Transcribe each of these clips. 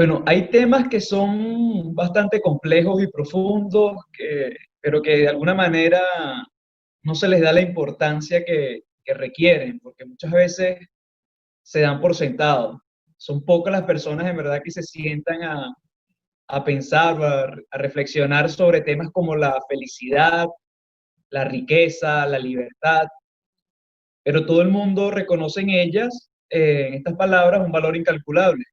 Bueno, hay temas que son bastante complejos y profundos, pero que de alguna manera no se les da la importancia que requieren, porque muchas veces se dan por sentado. Son pocas las personas en verdad que se sientan a pensar o a reflexionar sobre temas como la felicidad, la riqueza, la libertad, pero todo el mundo reconoce en ellas, en estas palabras, un valor incalculable.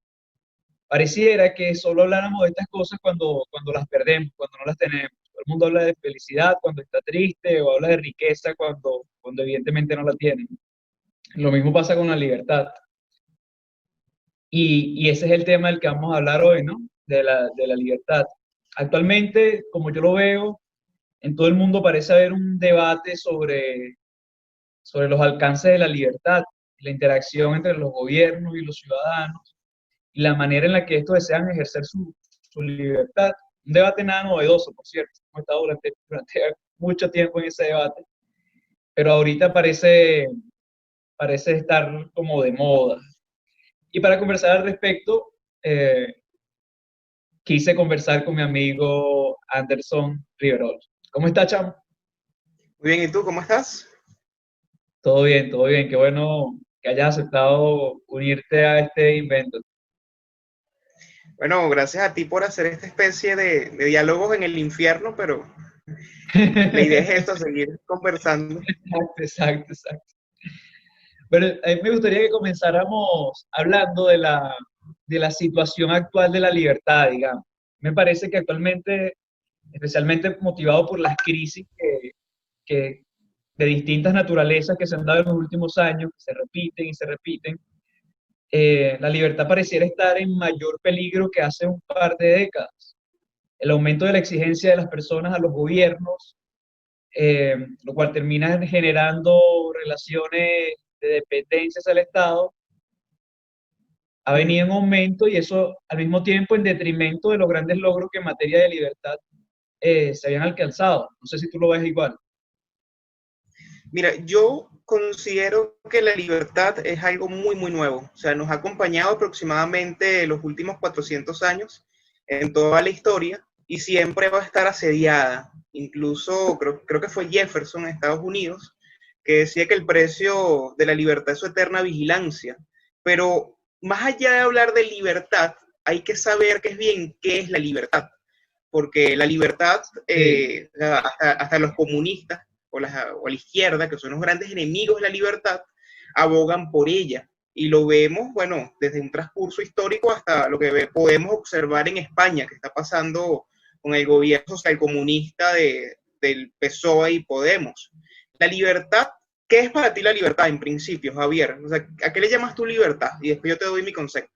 Pareciera que solo habláramos de estas cosas cuando las perdemos, cuando no las tenemos. Todo el mundo habla de felicidad cuando está triste o habla de riqueza cuando evidentemente no la tienen. Lo mismo pasa con la libertad. Y ese es el tema del que vamos a hablar hoy, ¿no? De la libertad. Actualmente, como yo lo veo, en todo el mundo parece haber un debate sobre los alcances de la libertad, la interacción entre los gobiernos y los ciudadanos, y la manera en la que estos desean ejercer su libertad. Un debate nada novedoso, por cierto. Hemos estado durante mucho tiempo en ese debate, pero ahorita parece estar como de moda. Y para conversar al respecto, eh, quise conversar con mi amigo Anderson Riverol. ¿Cómo está, chamo? Muy bien, ¿y tú cómo estás? Todo bien, todo bien. Qué bueno que hayas aceptado unirte a este invento. Bueno, gracias a ti por hacer esta especie de diálogos en el infierno, pero la idea es esto, seguir conversando. Exacto, exacto, exacto. Pero a mí me gustaría que comenzáramos hablando de la situación actual de la libertad, digamos. Me parece que actualmente, especialmente motivado por las crisis que de distintas naturalezas que se han dado en los últimos años, que se repiten y se repiten, la libertad pareciera estar en mayor peligro que hace un par de décadas. El aumento de la exigencia de las personas a los gobiernos, lo cual termina generando relaciones de dependencias al Estado, ha venido en aumento y eso al mismo tiempo en detrimento de los grandes logros que en materia de libertad se habían alcanzado. No sé si tú lo ves igual. Mira, yo considero que la libertad es algo muy, muy nuevo. O sea, nos ha acompañado aproximadamente los últimos 400 años en toda la historia y siempre va a estar asediada. Incluso creo que fue Jefferson en Estados Unidos que decía que el precio de la libertad es su eterna vigilancia. Pero más allá de hablar de libertad, hay que saber qué es bien qué es la libertad. Porque la libertad, Sí, hasta los comunistas o la izquierda, que son los grandes enemigos de la libertad, abogan por ella. Y lo vemos, bueno, desde un transcurso histórico hasta lo que podemos observar en España, que está pasando con el gobierno socialcomunista del PSOE y Podemos. La libertad, ¿qué es para ti la libertad en principio, Javier? O sea, ¿a qué le llamas tu libertad? Y después yo te doy mi concepto.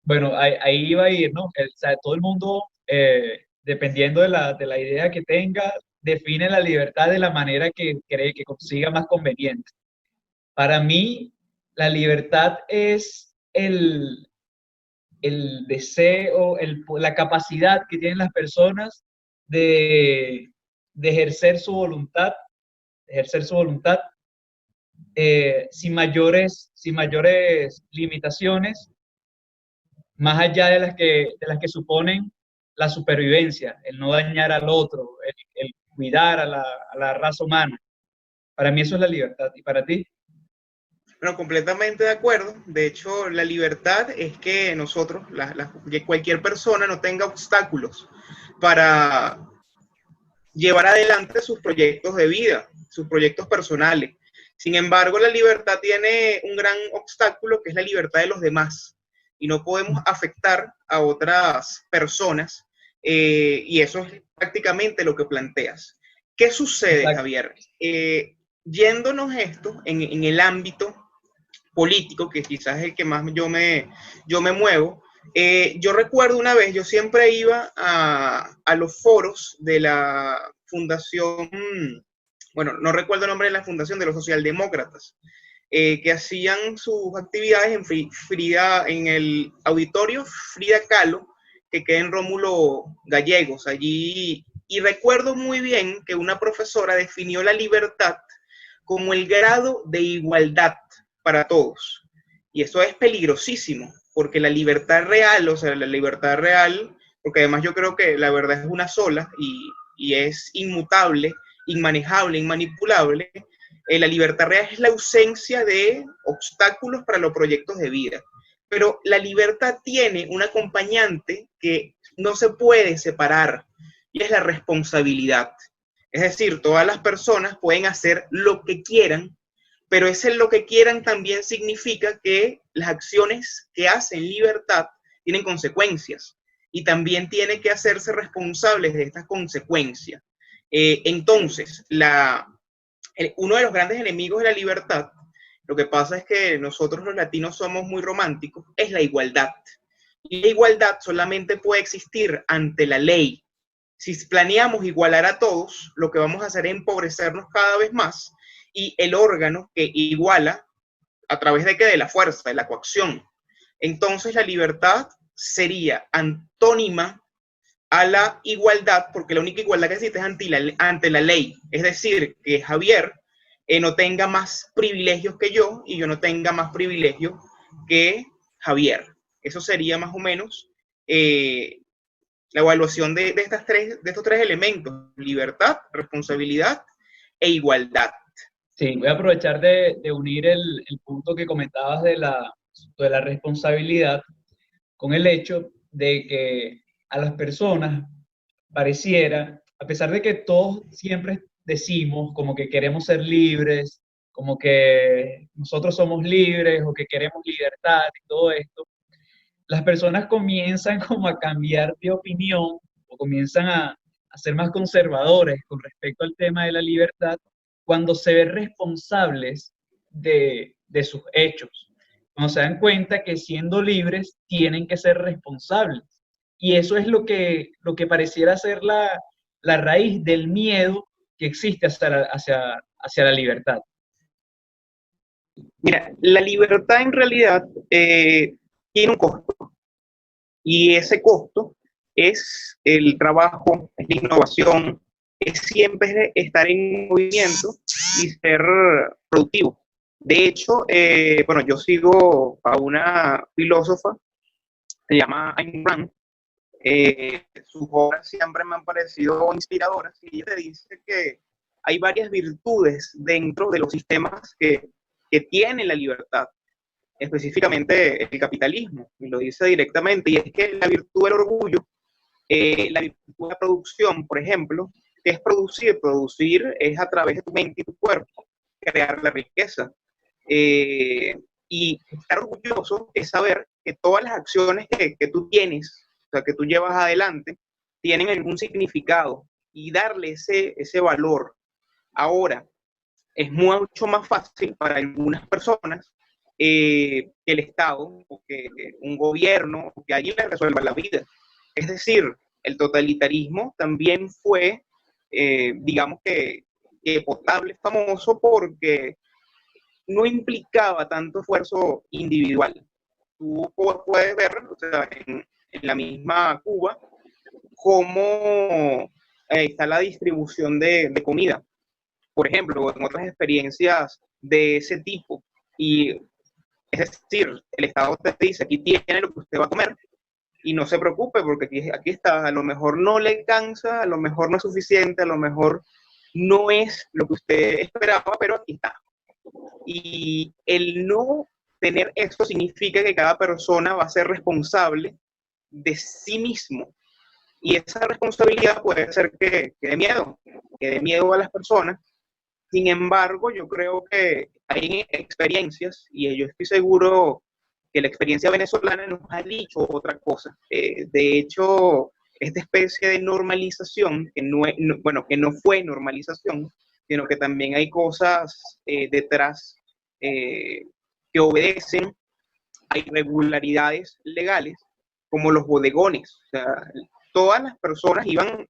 bueno, ahí iba a ir, ¿no? O sea, todo el mundo, dependiendo de la idea que tenga, define la libertad de la manera que cree que consiga más conveniente. Para mí, la libertad es el deseo, la capacidad que tienen las personas de, de ejercer su voluntad sin mayores limitaciones, más allá de las que suponen la supervivencia, el no dañar al otro, el cuidar a la raza humana. Para mí eso es la libertad. ¿Y para ti? Bueno, completamente de acuerdo. De hecho, la libertad es que nosotros, que cualquier persona no tenga obstáculos para llevar adelante sus proyectos de vida, sus proyectos personales. Sin embargo, la libertad tiene un gran obstáculo que es la libertad de los demás y no podemos afectar a otras personas y eso es prácticamente lo que planteas. ¿Qué sucede, Exacto. Javier? Yéndonos esto en el ámbito político, que quizás es el que más yo me muevo, yo recuerdo una vez, yo siempre iba a los foros de la fundación, bueno, no recuerdo el nombre de la fundación, de los socialdemócratas, que hacían sus actividades en el auditorio Frida Kahlo, que queda en Rómulo Gallegos, allí, y recuerdo muy bien que una profesora definió la libertad como el grado de igualdad para todos. Y eso es peligrosísimo, porque la libertad real, o sea, la libertad real, porque además yo creo que la verdad es una sola y es inmutable, inmanejable, inmanipulable, la libertad real es la ausencia de obstáculos para los proyectos de vida. Pero la libertad tiene un acompañante que no se puede separar, y es la responsabilidad. Es decir, todas las personas pueden hacer lo que quieran, pero ese lo que quieran también significa que las acciones que hacen libertad tienen consecuencias y también tienen que hacerse responsables de estas consecuencias. Entonces, uno de los grandes enemigos de la libertad, lo que pasa es que nosotros los latinos somos muy románticos, es la igualdad. Y la igualdad solamente puede existir ante la ley. Si planeamos igualar a todos, lo que vamos a hacer es empobrecernos cada vez más, y el órgano que iguala, ¿a través de qué? De la fuerza, de la coacción. Entonces la libertad sería antónima a la igualdad, porque la única igualdad que existe es ante la ley. Es decir, que Javier no tenga más privilegios que yo y yo no tenga más privilegios que Javier. Eso sería más o menos la evaluación de estos tres elementos: libertad, responsabilidad e igualdad. Sí, voy a aprovechar de unir el punto que comentabas de la responsabilidad con el hecho de que a las personas pareciera, a pesar de que todos siempre decimos como que queremos ser libres, como que nosotros somos libres o que queremos libertad y todo esto, las personas comienzan como a cambiar de opinión o comienzan a ser más conservadores con respecto al tema de la libertad cuando se ven responsables de sus hechos, cuando se dan cuenta que siendo libres tienen que ser responsables. Y eso es lo que pareciera ser la raíz del miedo que existe hacia la libertad. Mira, la libertad en realidad tiene un costo, y ese costo es el trabajo, es la innovación, es siempre estar en movimiento y ser productivo. De hecho, bueno, yo sigo a una filósofa, se llama Ayn Rand. Sus obras siempre me han parecido inspiradoras, y ella dice que hay varias virtudes dentro de los sistemas que tienen la libertad, específicamente el capitalismo, y lo dice directamente, y es que la virtud del orgullo, la virtud de la producción, por ejemplo, que es producir es a través de tu mente y tu cuerpo, crear la riqueza. Y estar orgulloso es saber que todas las acciones que tú tienes, o sea, que tú llevas adelante, tienen algún significado, y darle ese valor. Ahora, es mucho más fácil para algunas personas que el Estado, o que un gobierno, o que alguien les resuelva la vida. Es decir, el totalitarismo también fue, digamos que potable, famoso, porque no implicaba tanto esfuerzo individual. Tú puedes ver, o sea, en la misma Cuba, cómo está la distribución de comida, por ejemplo, en otras experiencias de ese tipo. Y es decir, el Estado te dice, aquí tiene lo que usted va a comer, y no se preocupe porque aquí está, a lo mejor no le alcanza, a lo mejor no es suficiente, a lo mejor no es lo que usted esperaba, pero aquí está. Y el no tener esto significa que cada persona va a ser responsable de sí mismo. Y esa responsabilidad puede ser que dé miedo a las personas. Sin embargo, yo creo que hay experiencias, y yo estoy seguro que la experiencia venezolana nos ha dicho otra cosa. De hecho, esta especie de normalización, que no fue normalización, sino que también hay cosas detrás que obedecen a irregularidades legales, como los bodegones. O sea, todas las personas iban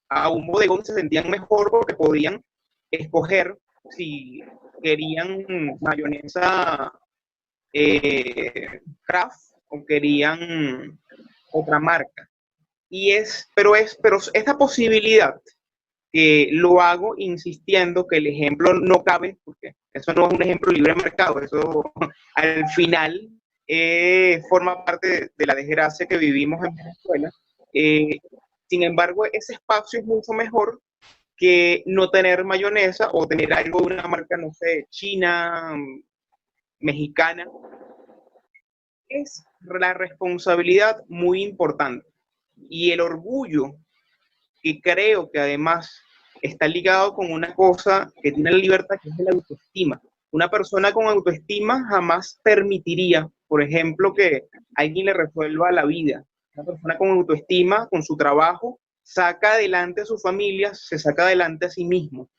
a un bodegón y se sentían mejor porque podían escoger si querían mayonesa Kraft o querían otra marca. Pero esta posibilidad, que lo hago insistiendo que el ejemplo no cabe, porque eso no es un ejemplo libre de mercado, eso al final forma parte de la desgracia que vivimos en Venezuela. Eh, Sin embargo, ese espacio es mucho mejor que no tener mayonesa o tener algo de una marca, no sé, china, mexicana. Es la responsabilidad muy importante y el orgullo, que creo que además está ligado con una cosa que tiene la libertad, que es la autoestima. Una persona con autoestima jamás permitiría, por ejemplo, que alguien le resuelva la vida. Una persona con autoestima, con su trabajo, saca adelante a su familia, se saca adelante a sí mismo.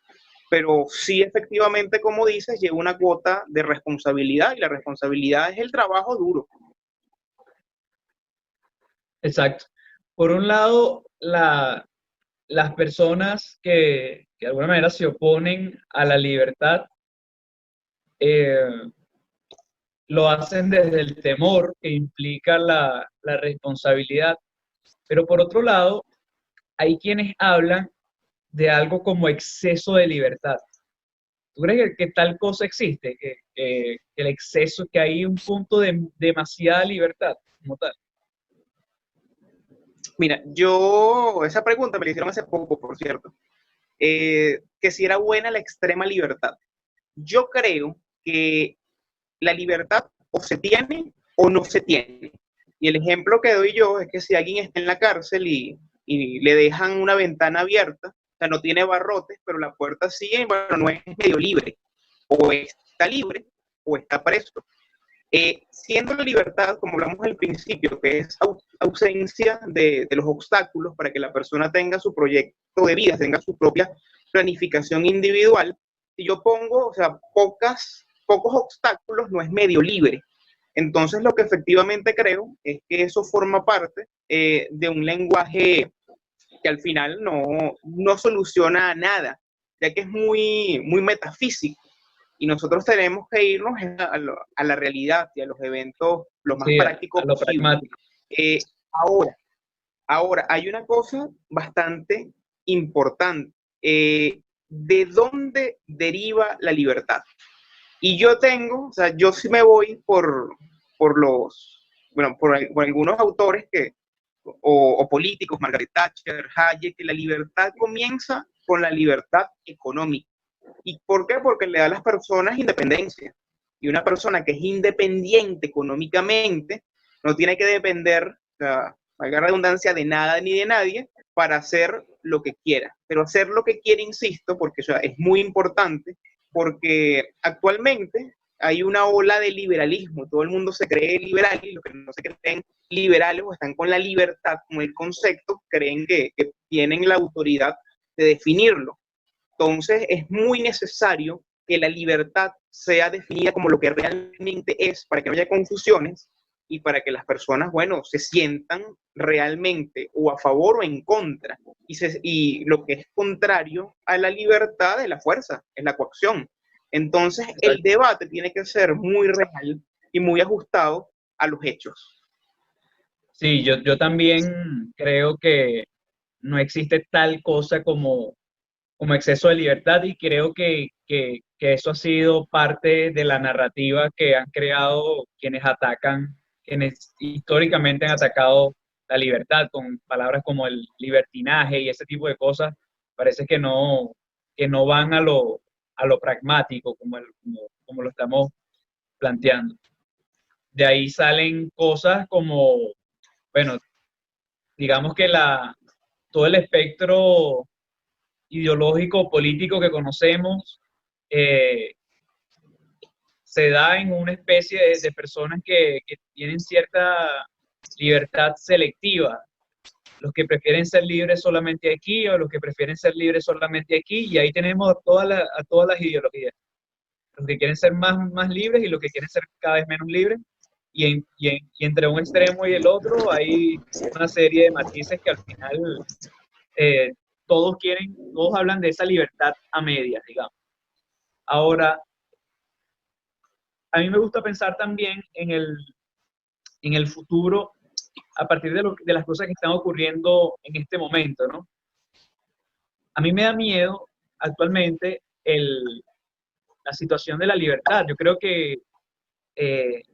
Pero sí, efectivamente, como dices, lleva una cuota de responsabilidad y la responsabilidad es el trabajo duro. Exacto. Por un lado, las personas que de alguna manera se oponen a la libertad eh, lo hacen desde el temor que implica la responsabilidad. Pero por otro lado, hay quienes hablan de algo como exceso de libertad. ¿Tú crees que tal cosa existe? Que el exceso, que hay un punto de demasiada libertad como tal. Mira, esa pregunta me la hicieron hace poco, por cierto, que si era buena la extrema libertad. Yo creo que la libertad o se tiene o no se tiene. Y el ejemplo que doy yo es que si alguien está en la cárcel y le dejan una ventana abierta, o sea, no tiene barrotes, pero la puerta sigue, bueno, no es medio libre. O está libre o está preso. Siendo la libertad, como hablamos al principio, que es ausencia de los obstáculos para que la persona tenga su proyecto de vida, tenga su propia planificación individual, si yo pongo, o sea, pocos obstáculos, no es medio libre. Entonces, lo que efectivamente creo es que eso forma parte de un lenguaje que al final no soluciona nada, ya que es muy metafísico y nosotros tenemos que irnos a la realidad y a los eventos lo más Sí, a práctico lo posible. pragmático. Eh, ahora, ahora, hay una cosa bastante importante. ¿De dónde deriva la libertad? Y yo tengo, o sea, yo sí me voy por algunos autores o políticos, Margaret Thatcher, Hayek, que la libertad comienza con la libertad económica. ¿Y por qué? Porque le da a las personas independencia. Y una persona que es independiente económicamente no tiene que depender, o sea, valga la redundancia, de nada ni de nadie para hacer lo que quiera. Pero hacer lo que quiere, insisto, porque o sea, es muy importante, porque actualmente hay una ola de liberalismo. Todo el mundo se cree liberal y los que no se creen liberales o están con la libertad, con el concepto, creen que tienen la autoridad de definirlo. Entonces es muy necesario que la libertad sea definida como lo que realmente es, para que no haya confusiones y para que las personas, bueno, se sientan realmente o a favor o en contra. Y lo que es contrario a la libertad es la fuerza, es la coacción. Entonces el Exacto. debate tiene que ser muy real y muy ajustado a los hechos. Sí, yo también creo que no existe tal cosa como exceso de libertad y creo que eso ha sido parte de la narrativa que han creado quienes atacan, quienes históricamente han atacado la libertad con palabras como el libertinaje y ese tipo de cosas. Parece que no van a lo pragmático como lo estamos planteando. De ahí salen cosas como, bueno, digamos que todo el espectro ideológico político que conocemos eh, se da en una especie de personas que tienen cierta libertad selectiva, los que prefieren ser libres solamente aquí o los que prefieren ser libres solamente aquí, y ahí tenemos a todas las ideologías, los que quieren ser más libres y los que quieren ser cada vez menos libres, y entre un extremo y el otro hay una serie de matices que al final eh, todos hablan de esa libertad a medias, digamos. Ahora, a mí me gusta pensar también en el futuro a partir de las cosas que están ocurriendo en este momento, ¿no? A mí me da miedo actualmente la situación de la libertad. Yo creo que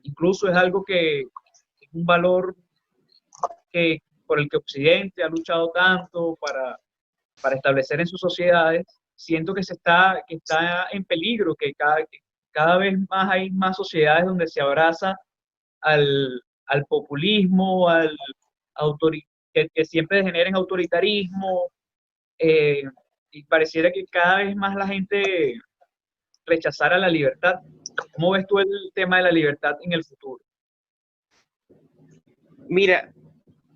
Incluso es algo que es un valor por el que Occidente ha luchado tanto para establecer en sus sociedades. Siento que está en peligro, que cada vez más hay más sociedades donde se abraza al populismo, que siempre generen autoritarismo, eh, y pareciera que cada vez más la gente rechazara la libertad. ¿Cómo ves tú el tema de la libertad en el futuro? Mira,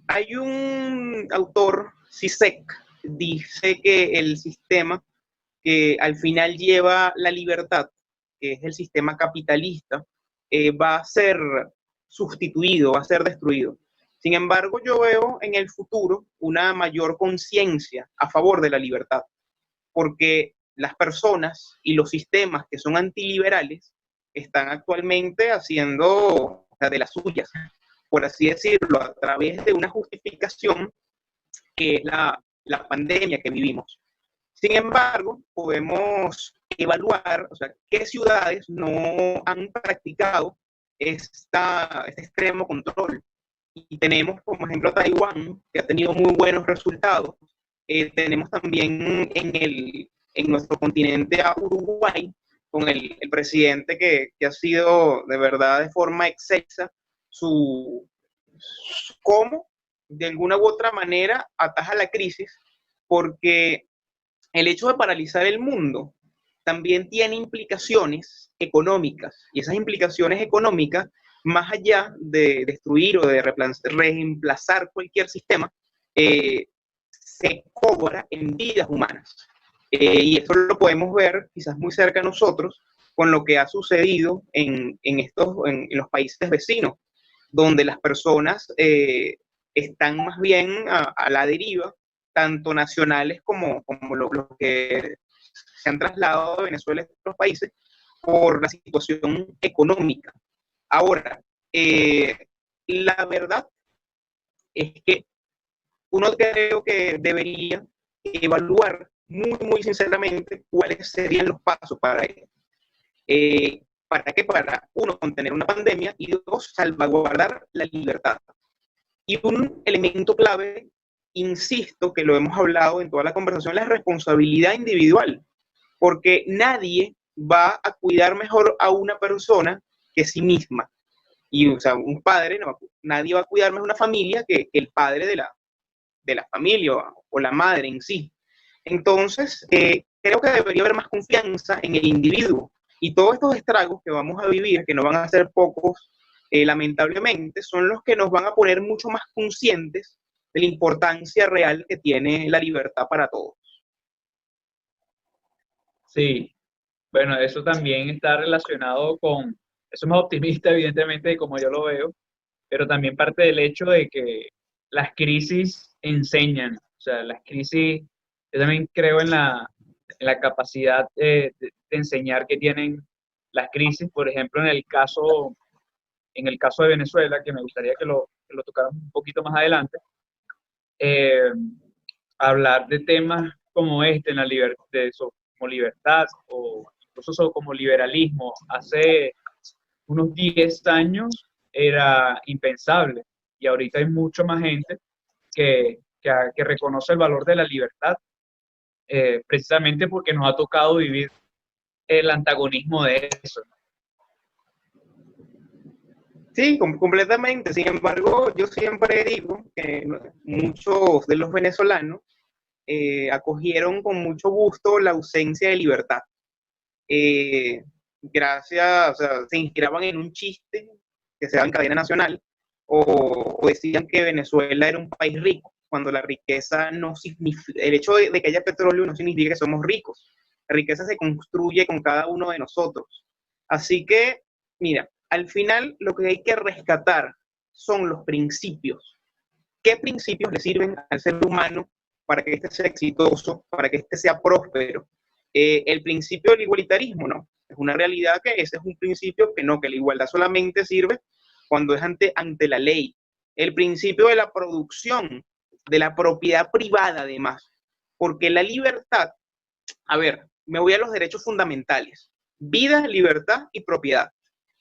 hay un autor, Zizek, dice que el sistema que al final lleva la libertad, que es el sistema capitalista, va a ser sustituido, va a ser destruido. Sin embargo, yo veo en el futuro una mayor conciencia a favor de la libertad, porque las personas y los sistemas que son antiliberales están actualmente haciendo de las suyas, por así decirlo, a través de una justificación que es la pandemia que vivimos. Sin embargo, podemos evaluar, o sea, qué ciudades no han practicado este extremo control. Y tenemos, como ejemplo, Taiwán, que ha tenido muy buenos resultados. Tenemos también en nuestro continente a Uruguay, con el presidente que ha sido de verdad de forma excelsa cómo de alguna u otra manera ataja la crisis, porque el hecho de paralizar el mundo también tiene implicaciones económicas, y esas implicaciones económicas, más allá de destruir o de reemplazar cualquier sistema, se cobra en vidas humanas. Y esto lo podemos ver quizás muy cerca de nosotros con lo que ha sucedido en los países vecinos, donde las personas están más bien a la deriva, tanto nacionales como los que se han trasladado de Venezuela a otros países por la situación económica. Ahora, la verdad es que uno creo que debería evaluar muy, muy sinceramente cuáles serían los pasos para ello. ¿Para qué? Para, uno, contener una pandemia y dos, salvaguardar la libertad. Y un elemento clave, insisto, que lo hemos hablado en toda la conversación, la responsabilidad individual, porque nadie va a cuidar mejor a una persona que sí misma. Y, o sea, un padre, nadie va a cuidar mejor a una familia que el padre de la familia o la madre en sí. Entonces, creo que debería haber más confianza en el individuo. Y todos estos estragos que vamos a vivir, que no van a ser pocos, lamentablemente, son los que nos van a poner mucho más conscientes de la importancia real que tiene la libertad para todos. Sí, bueno, eso también está relacionado eso es más optimista, evidentemente, de como yo lo veo, pero también parte del hecho de que las crisis enseñan, o sea, las crisis, yo también creo en la capacidad de enseñar que tienen las crisis, por ejemplo, en el caso de Venezuela, que me gustaría que lo tocáramos un poquito más adelante, eh, hablar de temas como este, en la como libertad o incluso como liberalismo, hace unos 10 años era impensable y ahorita hay mucho más gente que reconoce el valor de la libertad, precisamente porque nos ha tocado vivir el antagonismo de eso. Sí, completamente. Sin embargo, yo siempre digo que muchos de los venezolanos acogieron con mucho gusto la ausencia de libertad. Gracias, o sea, se inspiraban en un chiste que se daba en cadena nacional o decían que Venezuela era un país rico, cuando la riqueza no significa, el hecho de que haya petróleo no significa que somos ricos. La riqueza se construye con cada uno de nosotros. Así que, mira, al final lo que hay que rescatar son los principios. ¿Qué principios le sirven al ser humano para que éste sea exitoso, para que éste sea próspero? El principio del igualitarismo, ¿no? Es una realidad que ese es un principio que no, que la igualdad solamente sirve cuando es ante la ley. El principio de la producción, de la propiedad privada además, porque la libertad, a ver, me voy a los derechos fundamentales, vida, libertad y propiedad.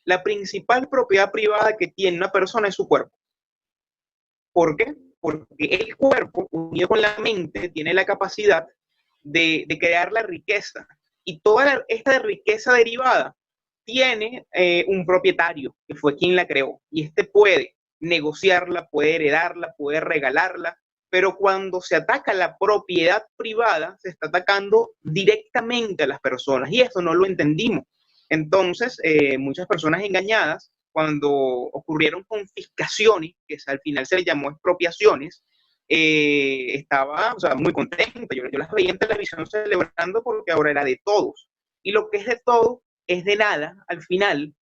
la principal propiedad privada que tiene una persona es su cuerpo. ¿Por qué? Porque el cuerpo, unido con la mente, tiene la capacidad de crear la riqueza. Y toda esta riqueza derivada tiene un propietario, que fue quien la creó. Y este puede negociarla, puede heredarla, puede regalarla. Pero cuando se ataca la propiedad privada, se está atacando directamente a las personas. Y eso no lo entendimos. Entonces, muchas personas engañadas, cuando ocurrieron confiscaciones, que al final se le llamó expropiaciones, estaba, o sea, muy contento. Yo las veía en televisión celebrando porque ahora era de todos. Y lo que es de todo es de nada al final,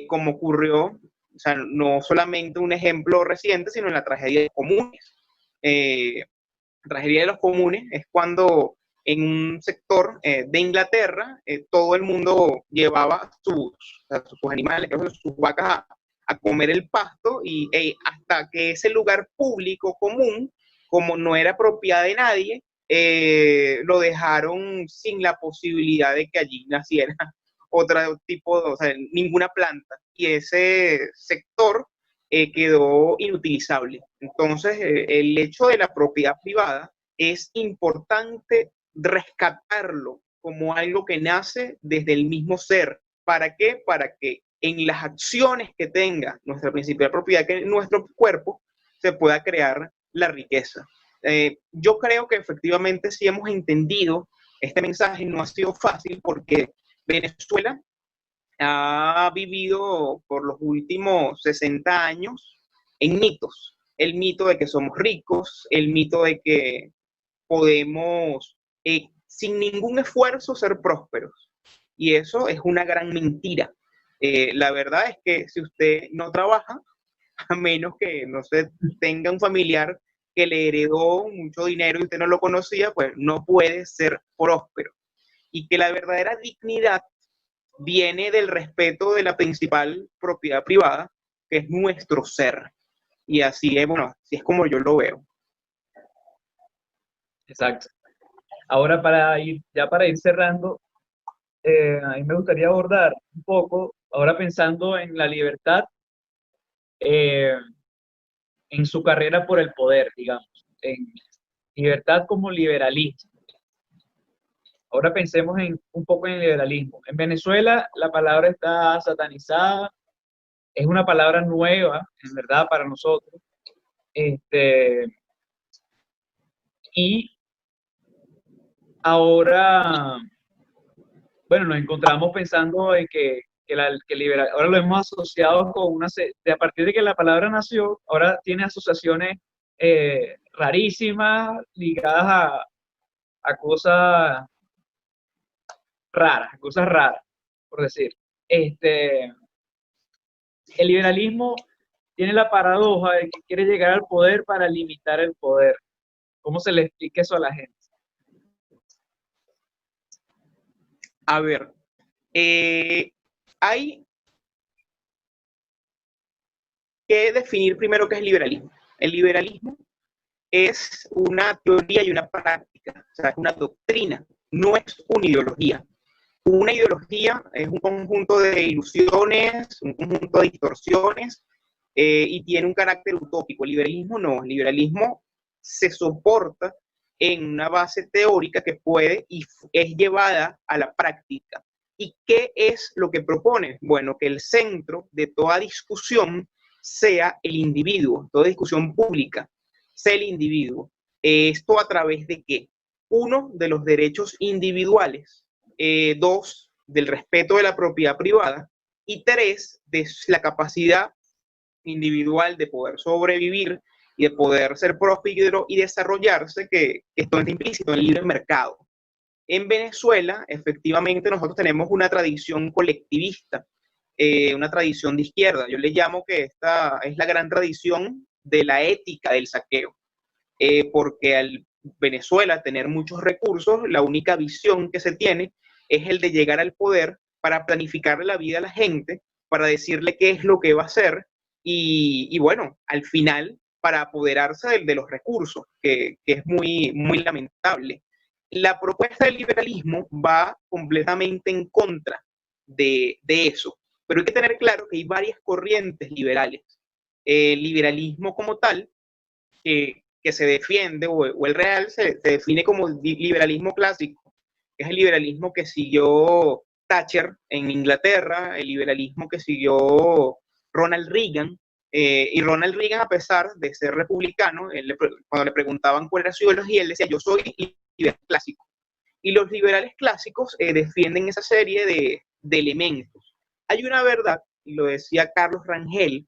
como ocurrió, o sea, no solamente un ejemplo reciente, sino en la tragedia de los comunes. La tragedia de los comunes es cuando en un sector de Inglaterra todo el mundo llevaba sus animales, sus vacas a comer el pasto y hasta que ese lugar público común, como no era propiedad de nadie, lo dejaron sin la posibilidad de que allí naciera otro tipo, o sea, ninguna planta. Y ese sector quedó inutilizable. Entonces, el hecho de la propiedad privada es importante rescatarlo como algo que nace desde el mismo ser. ¿Para qué? Para que en las acciones que tenga nuestra principal propiedad, que es nuestro cuerpo, se pueda crear la riqueza. Yo creo que efectivamente sí hemos entendido este mensaje. No ha sido fácil porque Venezuela ha vivido por los últimos 60 años en mitos. El mito de que somos ricos, el mito de que podemos, sin ningún esfuerzo, ser prósperos. Y eso es una gran mentira. La verdad es que si usted no trabaja, a menos que no se tenga un familiar que le heredó mucho dinero y usted no lo conocía, pues no puede ser próspero. Y que la verdadera dignidad viene del respeto de la principal propiedad privada, que es nuestro ser. Y así es, bueno, así es como yo lo veo. Exacto. Ahora para ir cerrando, a mí me gustaría abordar un poco, ahora pensando en la libertad, eh, en su carrera por el poder, digamos, en libertad como liberalismo. Ahora pensemos un poco en el liberalismo. En Venezuela la palabra está satanizada, es una palabra nueva, en verdad, para nosotros. Y ahora, bueno, nos encontramos pensando en ahora lo hemos asociado con a partir de que la palabra nació, ahora tiene asociaciones rarísimas ligadas a cosas raras, por decir. El liberalismo tiene la paradoja de que quiere llegar al poder para limitar el poder. ¿Cómo se le explica eso a la gente? A ver, hay que definir primero qué es liberalismo. El liberalismo es una teoría y una práctica, o sea, es una doctrina, no es una ideología. Una ideología es un conjunto de ilusiones, un conjunto de distorsiones y tiene un carácter utópico. El liberalismo no, el liberalismo se soporta en una base teórica que puede y es llevada a la práctica. ¿Y qué es lo que propone? Bueno, que el centro de toda discusión sea el individuo, toda discusión pública sea el individuo. ¿Esto a través de qué? Uno, de los derechos individuales. Dos, del respeto de la propiedad privada. Y tres, de la capacidad individual de poder sobrevivir y de poder ser próspero y desarrollarse, que esto está implícito en el libre mercado. En Venezuela, efectivamente, nosotros tenemos una tradición colectivista, una tradición de izquierda. Yo le llamo que esta es la gran tradición de la ética del saqueo, porque al Venezuela tener muchos recursos, la única visión que se tiene es el de llegar al poder para planificarle la vida a la gente, para decirle qué es lo que va a hacer y bueno, al final para apoderarse de los recursos, que es muy, muy lamentable. La propuesta del liberalismo va completamente en contra de eso. pero hay que tener claro que hay varias corrientes liberales. El liberalismo como tal, que se defiende, o el real, se define como liberalismo clásico, que es el liberalismo que siguió Thatcher en Inglaterra, el liberalismo que siguió Ronald Reagan, y Ronald Reagan, a pesar de ser republicano, cuando le preguntaban cuál era su ideología, él decía, yo soy liberal clásico. Y los liberales clásicos defienden esa serie de elementos. Hay una verdad, y lo decía Carlos Rangel.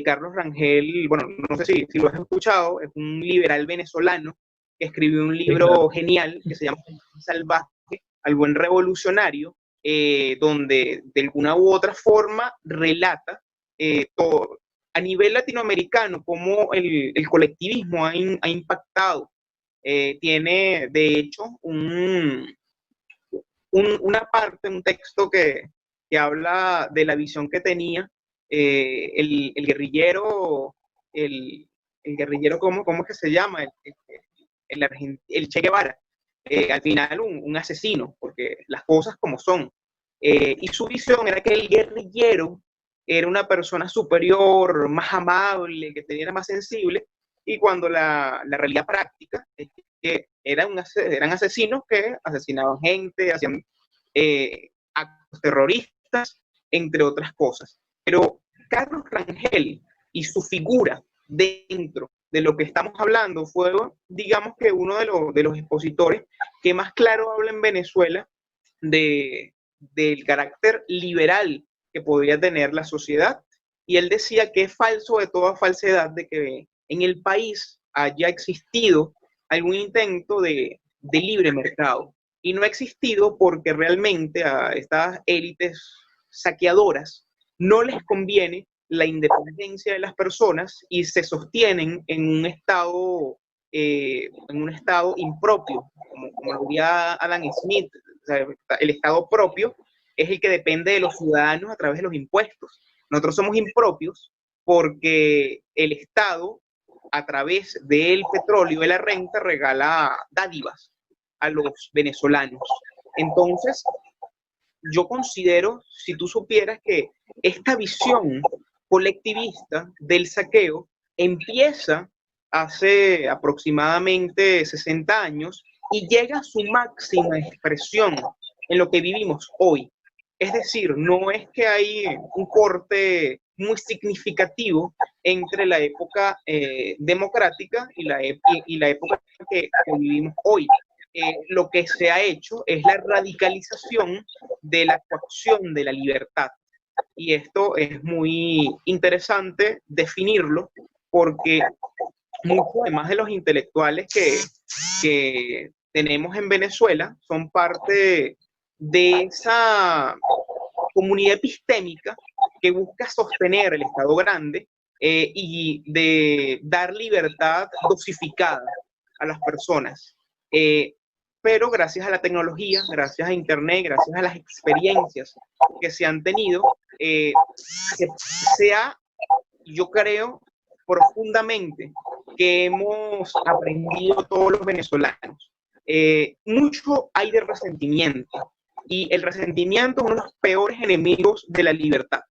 Carlos Rangel, bueno, no sé si lo has escuchado, es un liberal venezolano que escribió un libro Sí, claro. genial que se llama Salvaje al buen revolucionario, donde de alguna u otra forma relata todo, a nivel latinoamericano, cómo el colectivismo ha impactado. Tiene, de hecho, una parte, un texto que habla de la visión que tenía el guerrillero, el guerrillero, ¿cómo es que se llama? El Che Guevara. Al final un asesino, porque las cosas como son. Y su visión era que el guerrillero era una persona superior, más amable, que era más sensible, y cuando la realidad práctica es que eran asesinos que asesinaban gente, hacían actos terroristas, entre otras cosas. Pero Carlos Rangel y su figura dentro de lo que estamos hablando fue, digamos que uno de los expositores que más claro habla en Venezuela del carácter liberal que podría tener la sociedad. Y él decía que es falso de toda falsedad de que en el país haya existido algún intento de libre mercado. Y no ha existido porque realmente a estas élites saqueadoras no les conviene la independencia de las personas y se sostienen en un estado impropio, como lo diría Adam Smith. O sea, el estado propio es el que depende de los ciudadanos a través de los impuestos. Nosotros somos impropios porque el Estado, a través del petróleo y la renta, regala dádivas a los venezolanos. Entonces, yo considero, si tú supieras, que esta visión colectivista del saqueo empieza hace aproximadamente 60 años y llega a su máxima expresión en lo que vivimos hoy. Es decir, no es que hay un corte muy significativo entre la época democrática y la época que vivimos hoy. Lo que se ha hecho es la radicalización de la coacción de la libertad. Y esto es muy interesante definirlo porque muchos, además de los intelectuales que tenemos en Venezuela, son parte de esa comunidad epistémica que busca sostener el Estado grande y de dar libertad dosificada a las personas. Pero gracias a la tecnología, gracias a Internet, gracias a las experiencias que se han tenido, yo creo profundamente que hemos aprendido todos los venezolanos. Mucho hay de resentimiento, y el resentimiento es uno de los peores enemigos de la libertad.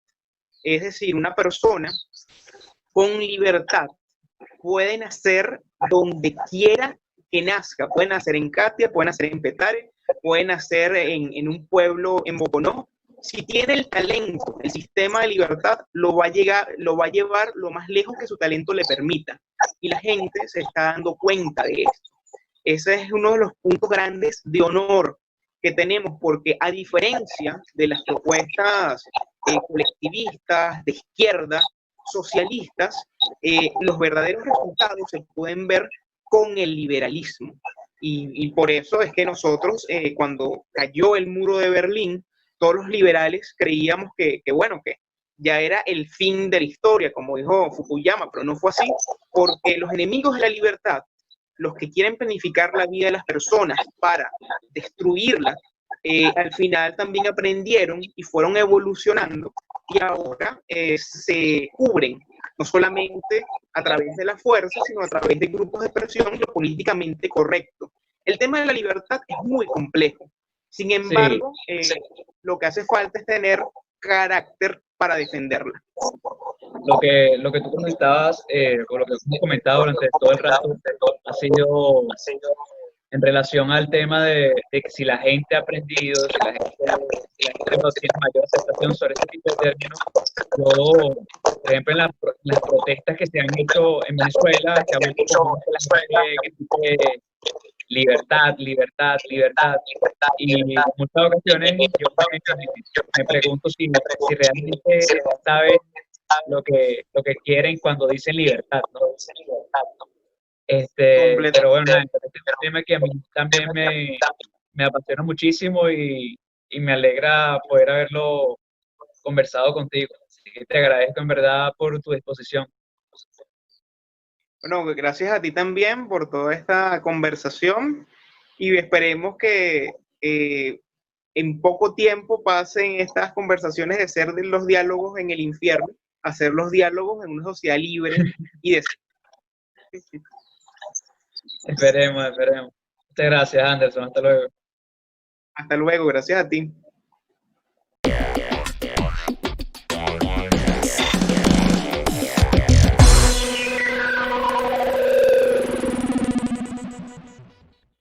Es decir, una persona con libertad puede nacer donde quiera que nazca. Puede nacer en Catia, puede nacer en Petare, puede nacer en un pueblo en Boconó. Si tiene el talento, el sistema de libertad lo va a llevar lo más lejos que su talento le permita. Y la gente se está dando cuenta de esto. Ese es uno de los puntos grandes de honor que tenemos, porque a diferencia de las propuestas colectivistas, de izquierda, socialistas, los verdaderos resultados se pueden ver con el liberalismo. Y por eso es que nosotros, cuando cayó el muro de Berlín, todos los liberales creíamos que ya era el fin de la historia, como dijo Fukuyama, pero no fue así, porque los enemigos de la libertad, los que quieren planificar la vida de las personas para destruirla, al final también aprendieron y fueron evolucionando, y ahora se cubren no solamente a través de la fuerza, sino a través de grupos de presión y lo políticamente correcto. El tema de la libertad es muy complejo. Sin embargo, lo que hace falta es tener carácter para defenderla. Lo que tú comentabas, o lo que hemos comentado durante todo el rato, ha sido en relación al tema de que si la gente ha aprendido, si la gente no tiene mayor aceptación sobre ese tipo de términos. Yo, por ejemplo, en las protestas que se han hecho en Venezuela, se ha vuelto común que la gente grite libertad, libertad, libertad. Y en muchas ocasiones yo me pregunto si realmente saben lo que quieren cuando dicen libertad, ¿no? Pero bueno, nada, este es un tema que a mí también me apasiona muchísimo y me alegra poder haberlo conversado contigo. Así que te agradezco en verdad por tu disposición. Bueno, gracias a ti también por toda esta conversación y esperemos que en poco tiempo pasen estas conversaciones de ser de los diálogos en el infierno, a ser los diálogos en una sociedad libre y de... Esperemos, esperemos. Muchas gracias, Anderson. Hasta luego. Hasta luego, gracias a ti.